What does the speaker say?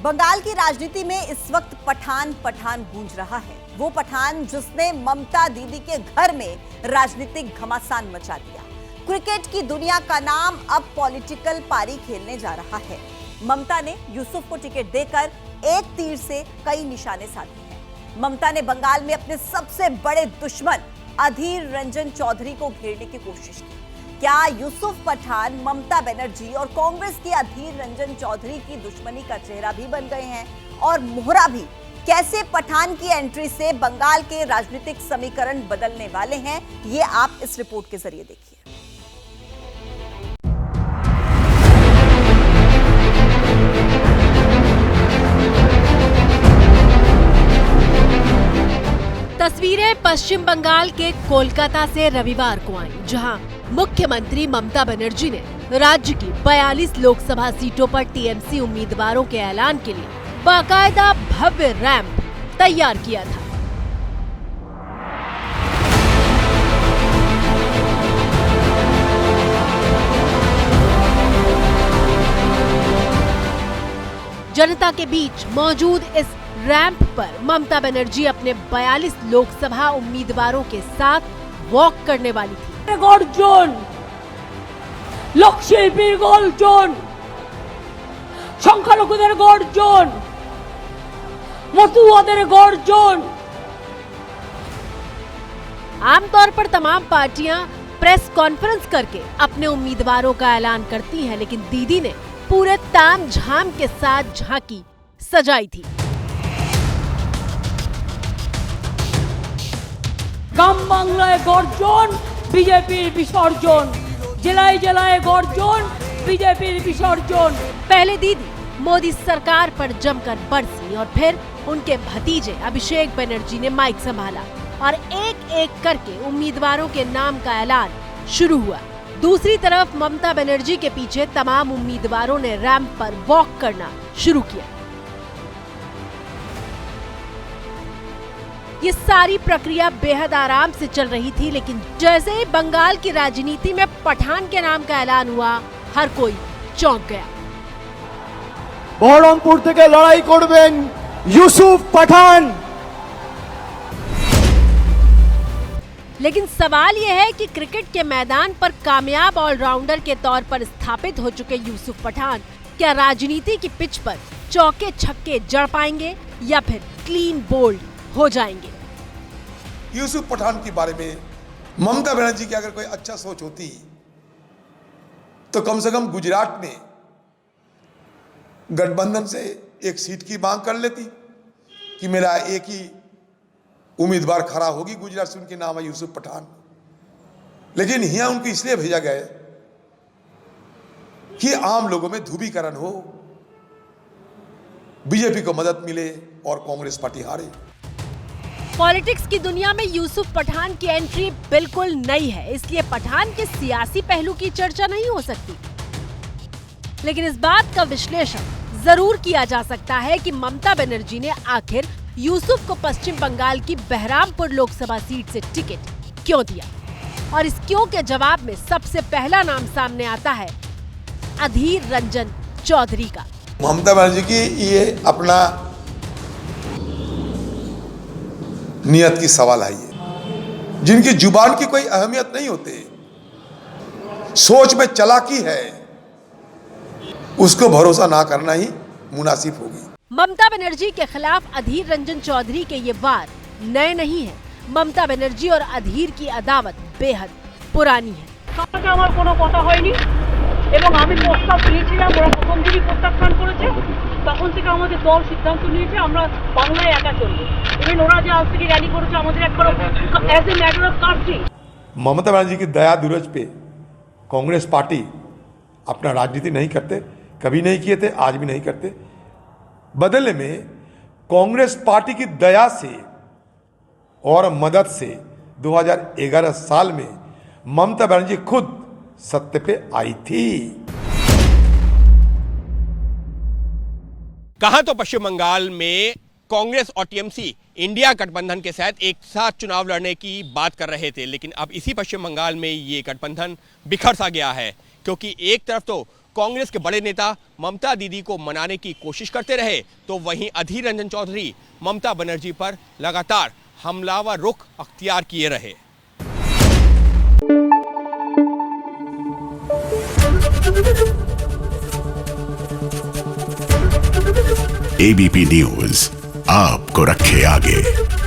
बंगाल की राजनीति में इस वक्त पठान पठान गूंज रहा है। वो पठान जिसने ममता दीदी के घर में राजनीतिक घमासान मचा दिया। क्रिकेट की दुनिया का नाम अब पॉलिटिकल पारी खेलने जा रहा है। ममता ने यूसुफ को टिकट देकर एक तीर से कई निशाने साधे हैं। ममता ने बंगाल में अपने सबसे बड़े दुश्मन अधीर रंजन चौधरी को घेरने की कोशिश की। क्या यूसुफ पठान ममता बनर्जी और कांग्रेस के अधीर रंजन चौधरी की दुश्मनी का चेहरा भी बन गए हैं और मोहरा भी? कैसे पठान की एंट्री से बंगाल के राजनीतिक समीकरण बदलने वाले हैं, ये आप इस रिपोर्ट के जरिए देखिए। तस्वीरें पश्चिम बंगाल के कोलकाता से रविवार को आई, जहां मुख्यमंत्री ममता बनर्जी ने राज्य की 42 लोकसभा सीटों पर टीएमसी उम्मीदवारों के ऐलान के लिए बाकायदा भव्य रैंप तैयार किया था। जनता के बीच मौजूद इस रैंप पर ममता बनर्जी अपने 42 लोकसभा उम्मीदवारों के साथ वॉक करने वाली थी। গর্জন লোকশিল্পীর গর্জন, সংখ্যালঘুদের গর্জন, মতুয়াদের গর্জন। आमतौर पर तमाम पार्टियां प्रेस कॉन्फ्रेंस करके अपने उम्मीदवारों का ऐलान करती हैं, लेकिन दीदी ने पूरे तामझाम के साथ झांकी सजाई थी। গ্রাম বাংলায় গর্জন, বিজেপির বিসর্জন, জেলায় জেলায় গর্জন, বিজেপির বিসর্জন। पहले दीदी मोदी सरकार पर जमकर बरसी और फिर उनके भतीजे अभिषेक बनर्जी ने माइक संभाला और एक एक करके उम्मीदवारों के नाम का ऐलान शुरू हुआ। दूसरी तरफ ममता बनर्जी के पीछे तमाम उम्मीदवारों ने रैंप पर वॉक करना शुरू किया। ये सारी प्रक्रिया बेहद आराम से चल रही थी, लेकिन जैसे ही बंगाल की राजनीति में पठान के नाम का ऐलान हुआ, हर कोई चौंक गया। बहरमपुर থেকে লড়াই করবেন यूसुफ पठान। लेकिन सवाल यह है कि क्रिकेट के मैदान पर कामयाब ऑलराउंडर के तौर पर स्थापित हो चुके यूसुफ पठान क्या राजनीति की पिच पर चौके छक्के जड़ पाएंगे या फिर क्लीन बोल्ड हो जाएंगे? यूसुफ पठान के बारे में ममता बनर्जी की अगर कोई अच्छा सोच होती तो कम से कम गुजरात में गठबंधन से एक सीट की मांग कर लेती कि मेरा एक ही उम्मीदवार खड़ा होगी गुजरात से, उनके नाम है यूसुफ पठान। लेकिन यहाँ उनको इसलिए भेजा गया कि आम लोगों में ध्रुवीकरण हो, बीजेपी को मदद मिले और कांग्रेस पार्टी हारे। पॉलिटिक्स की दुनिया में यूसुफ पठान की एंट्री बिल्कुल नई है, इसलिए पठान के सियासी पहलू की चर्चा नहीं हो सकती। लेकिन इस बात का विश्लेषण जरूर किया जा सकता है कि ममता बनर्जी ने आखिर यूसुफ को पश्चिम बंगाल की बहरामपुर लोकसभा सीट से टिकट क्यों दिया, और इस क्यों के जवाब में सबसे पहला नाम सामने आता है अधीर रंजन चौधरी का। ममता बनर्जी की ये अपना नियत की सवाल आई है। जिनकी जुबान की कोई अहमियत नहीं होती, सोच में चालाकी है, उसको भरोसा ना करना ही मुनासिब होगी। ममता बनर्जी के खिलाफ अधीर रंजन चौधरी के ये वार नए नहीं है। ममता बनर्जी और अधीर की अदावत बेहद पुरानी है। আমার কোনো কথা হয়নি এবং আমি প্রস্তাব দিয়েছিলাম, ওরা প্রথম দিনই প্রত্যাখ্যান করেছে। তখন থেকে আমাদের দল সিদ্ধান্ত নিয়েছে আমরা বাংলায় একা চলবো। ইভেন ওরা যে আজ থেকে র্যালি করেছে আমাদের একবার as a matter of country. Mamata Banerjee की दया दूरज पे कांग्रेस पार्टी अपना राजनीति नहीं करते, कभी नहीं किए थे, आज भी नहीं करते। बदले में कांग्रेस पार्टी की दया से और मदद से 2011 साल में ममता बनर्जी खुद सत्य पे आई थी। कहां तो पश्चिम बंगाल में कांग्रेस और टीएमसी इंडिया गठबंधन के साथ एक साथ चुनाव लड़ने की बात कर रहे थे, लेकिन अब इसी पश्चिम बंगाल में ये गठबंधन बिखर सा गया है, क्योंकि एक तरफ तो कांग्रेस के बड़े नेता ममता दीदी को मनाने की कोशिश करते रहे, तो वहीं अधीर रंजन चौधरी ममता बनर्जी पर लगातार हमलावर रुख अख्तियार किए रहे। एबीपी न्यूज आपको रखे आगे।